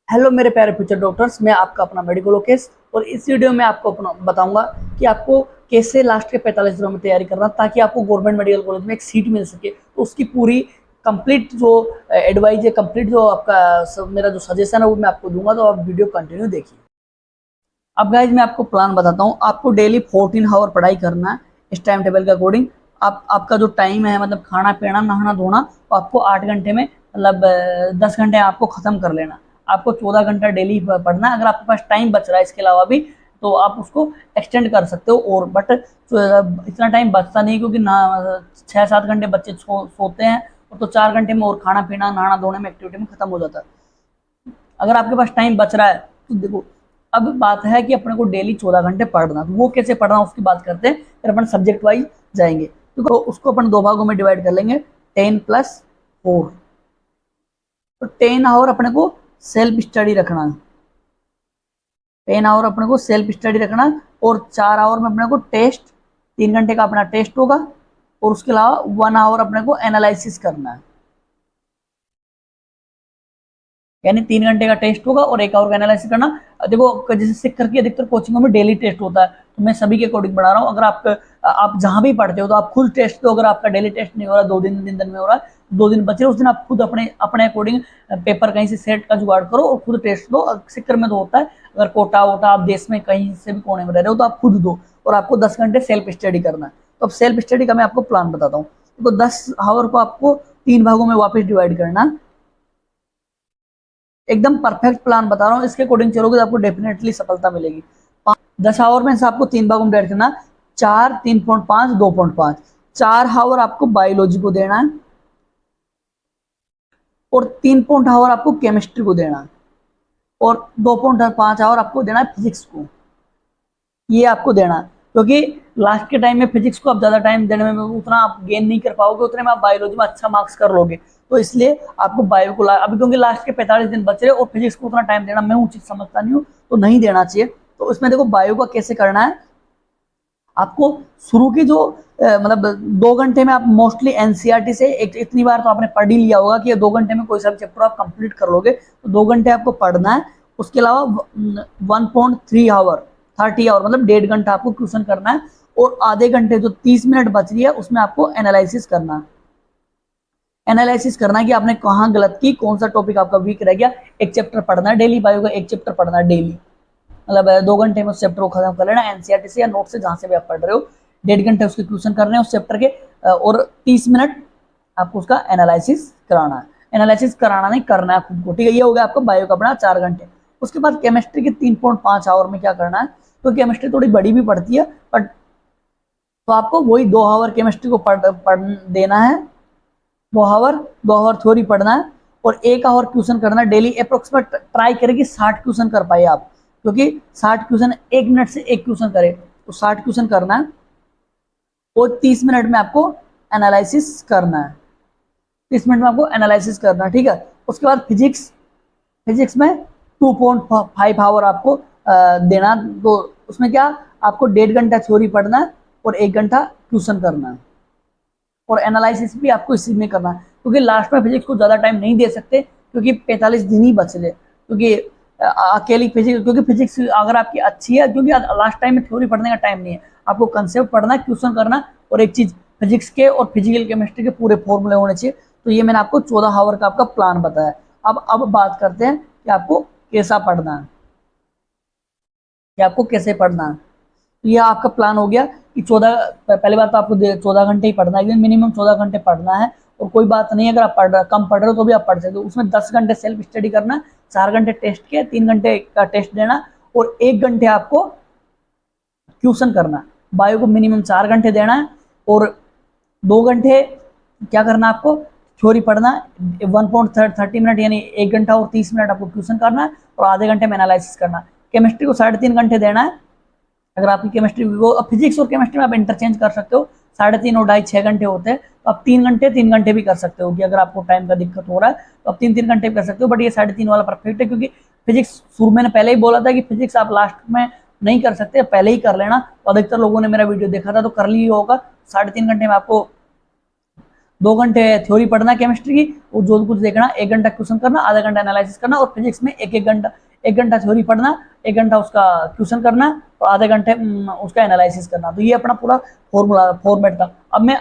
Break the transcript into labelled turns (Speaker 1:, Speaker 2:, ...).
Speaker 1: Hello मेरे प्यारे future doctors, मैं आपका अपना मेडिकल लोकेश। और इस वीडियो में आपको अपना बताऊंगा कि आपको कैसे लास्ट के 45 दिनों में तैयारी करना ताकि आपको गवर्नमेंट मेडिकल कॉलेज में एक सीट मिल सके। तो उसकी पूरी कंप्लीट जो एडवाइस है, कंप्लीट जो आपका मेरा जो सजेशन है वो मैं आपको दूंगा। तो आप वीडियो कंटिन्यू देखिए। अब गाइज मैं आपको प्लान बताता हूँ। आपको डेली 14 आवर पढ़ाई करना है इस टाइम टेबल के अकॉर्डिंग। आपका जो टाइम है मतलब खाना पीना नहाना धोना, तो आपको 8 घंटे में मतलब 10 घंटे आपको खत्म कर लेना। आपको 14 घंटा डेली पढ़ना है। अगर आपके पास टाइम बच रहा है इसके अलावा भी तो आप उसको एक्सटेंड कर सकते हो। और बट इतना टाइम बचता नहीं, क्योंकि ना 6-7 घंटे बच्चे सोते हैं, तो 4 घंटे में और खाना पीना नहाना धोने में एक्टिविटी में खत्म हो जाता है। अगर आपके पास टाइम बच रहा है तो देखो, अब बात है कि अपने को डेली 14 घंटे पढ़ना। तो वो कैसे पढ़ना उसकी बात करते हैं, फिर अपन सब्जेक्ट वाइज जाएंगे। तो उसको अपन दो भागों में डिवाइड कर लेंगे, 10+4। तो 10 आवर अपने को सेल्फ स्टडी रखना है। 10 आवर अपने को सेल्फ स्टडी रखना है। और 4 आवर में अपने को टेस्ट, 3 घंटे का अपना टेस्ट होगा। और उसके अलावा 1 आवर अपने को एनालिसिस करना है। यानी 3 घंटे का टेस्ट होगा और 1 आवर का एनालिसिस करना। देखो जैसे सिक्कर की अधिकतर कोचिंगों में डेली टेस्ट होता है, तो मैं सभी के अकॉर्डिंग बढ़ा रहा हूँ। अगर आप जहां भी पढ़ते हो तो आप खुद टेस्ट दो। अगर आपका डेली टेस्ट नहीं हो रहा, 2 दिन में हो रहा है, 2 दिन बचे उस दिन आप खुद अपने अपने अकॉर्डिंग पेपर कहीं से सेट का जुगाड़ करो और खुद टेस्ट दो। सिक्कर में तो होता है, अगर कोटा वोटा आप देश में कहीं से भी कोने में रह रहे हो तो आप खुद दो। और आपको 10 घंटे सेल्फ स्टडी करना है। तो अब सेल्फ स्टडी का मैं आपको प्लान बताता हूँ। तो 10 आवर को आपको 3 भागों में वापस डिवाइड करना। एकदम परफेक्ट प्लान बता रहा हूँ, इसके अकॉर्डिंग चलोगे तो आपको डेफिनेटली सफलता मिलेगी। 10 आवर में से आपको 3 भागों में डिवाइड करना। 4, 3.5, 2.5। 4 आवर आपको बायोलॉजी को देना है और 3 आवर आपको केमिस्ट्री को देना है और 2.5 आवर आपको देना है फिजिक्स को। ये आपको देना है, क्योंकि लास्ट के टाइम में फिजिक्स को आप ज्यादा टाइम देने में उतना आप गेन नहीं कर पाओगे, उतने में आप बायोलॉजी में अच्छा मार्क्स कर लोगे। तो इसलिए आपको बायो को अभी क्योंकि लास्ट के 45 दिन बच रहे और फिजिक्स को उतना टाइम देना मैं उचित समझता नहीं हूँ, तो नहीं देना चाहिए। तो उसमें देखो बायो का कैसे करना है। आपको शुरू की जो मतलब 2 घंटे में आप मोस्टली एनसीईआरटी से इतनी बार तो आपने पढ़ ही लिया होगा कि 2 घंटे में कोई सा भी चैप्टर आप कंप्लीट कर लोगे। तो 2 घंटे आपको पढ़ना है। उसके अलावा 1.3 आवर, 30 आवर मतलब 1.5 घंटा आपको क्वेश्चन करना है। और आधे घंटे जो 30 मिनट बच रही है उसमें आपको एनालिसिस करना है। एनालिसिस करना है कि आपने कहाँ गलत की, कौन सा टॉपिक आपका वीक रह गया। एक चैप्टर पढ़ना है डेली, बायो का एक चैप्टर पढ़ना है डेली। मतलब 2 घंटे में उस चैप्टर को खत्म कर लेना एनसीईआरटी से या नोट से, जहां से भी आप पढ़ रहे हो। 1.5 घंटे उसके क्वेश्चन करने हैं उस चैप्टर के, और 30 मिनट आपको उसका एनालिसिस कराना है। एनालिसिस कराना नहीं, करना है खुद को, ठीक है। ये हो गया आपका बायो का अपना 4 घंटे। उसके बाद केमिस्ट्री के 3.5 आवर में क्या करना है, तो केमिस्ट्री थोड़ी बड़ी भी पड़ती है, बट तो आपको वही 2 आवर केमिस्ट्री को पढ़ देना है। 2 आवर, 2 आवर थ्योरी पढ़ना है और 1 आवर क्वेश्चन करना है डेली। अप्रोक्सीमेट ट्राई करें कि 60 क्वेश्चन कर पाए आप, क्योंकि 60 क्वेश्चन 1 मिनट से एक क्वेश्चन करे, तो 60 क्वेश्चन करना है और 30 मिनट में आपको एनालिसिस करना है। 30 मिनट में आपको एनालिसिस करना है, ठीक है। उसके बाद फिजिक्स, फिजिक्स में 2.5 आवर आपको देना। तो उसमें क्या, आपको 1.5 घंटा थ्योरी पढ़ना है और 1 घंटा क्वेश्चन करना है। और एनालिसिस भी आपको इसी में करना है, क्योंकि लास्ट में फिजिक्स को ज्यादा टाइम नहीं दे सकते, क्योंकि 45 दिन ही बच रहे। क्योंकि अकेली फिजिक्स, क्योंकि फिजिक्स अगर आपकी अच्छी है, क्योंकि लास्ट टाइम में थ्योरी पढ़ने का टाइम नहीं है, आपको कंसेप्ट पढ़ना है, क्वेश्चन करना। और एक चीज, फिजिक्स के और फिजिकल केमिस्ट्री के पूरे फॉर्मूले होने चाहिए। तो ये मैंने आपको 14 आवर का आपका प्लान बताया। अब बात करते हैं कि आपको कैसा पढ़ना है, कि आपको कैसे पढ़ना है। तो ये आपका प्लान हो गया कि 14, पहली बात तो आपको 14 घंटे ही पढ़ना है, मिनिमम 14 घंटे पढ़ना है। और कोई बात नहीं, अगर आप कम पढ़ रहे हो तो भी आप पढ़ सकते हो। उसमें 10 घंटे सेल्फ स्टडी करना, 4 घंटे टेस्ट के, 3 घंटे का टेस्ट देना और 1 घंटे आपको क्वेश्चन करना। बायो को मिनिमम 4 घंटे देना है और 2 घंटे क्या करना, आपको थ्योरी पढ़ना। 1.30 मिनट यानी 1 घंटा और 30 मिनट आपको क्वेश्चन करना है और आधे घंटे में एनालिसिस करना। केमिस्ट्री को 3.5 घंटे देना है। अगर आपकी केमिस्ट्री को, फिजिक्स और केमिस्ट्री में आप इंटरचेंज कर सकते हो, 3.5 और 2.5 6 घंटे होते हैं, तो आप 3 घंटे 3 घंटे भी कर सकते हो। कि अगर आपको टाइम का दिक्कत हो रहा है तो आप 3 3 घंटे भी कर सकते हो। बट ये 3.5 वाला परफेक्ट है, क्योंकि फिजिक्स शुरू मैंने पहले ही बोला था कि फिजिक्स आप लास्ट में नहीं कर सकते, पहले ही कर लेना। तो अधिकतर लोगों ने मेरा वीडियो देखा था तो कर ली होगा। 3.5 घंटे में आपको 2 घंटे थ्योरी पढ़ना केमिस्ट्री की, और जो कुछ देखना 1 घंटा क्वेश्चन करना, आधा घंटा एनालिसिस करना, और फिजिक्स में एक घंटा थ्योरी पढ़ना, 1 घंटा उसका क्वेश्चन करना और आधे घंटे उसका एनालिसिस करना। तो ये अपना पूरा फॉर्मूला फॉर्मेट था। अब मैं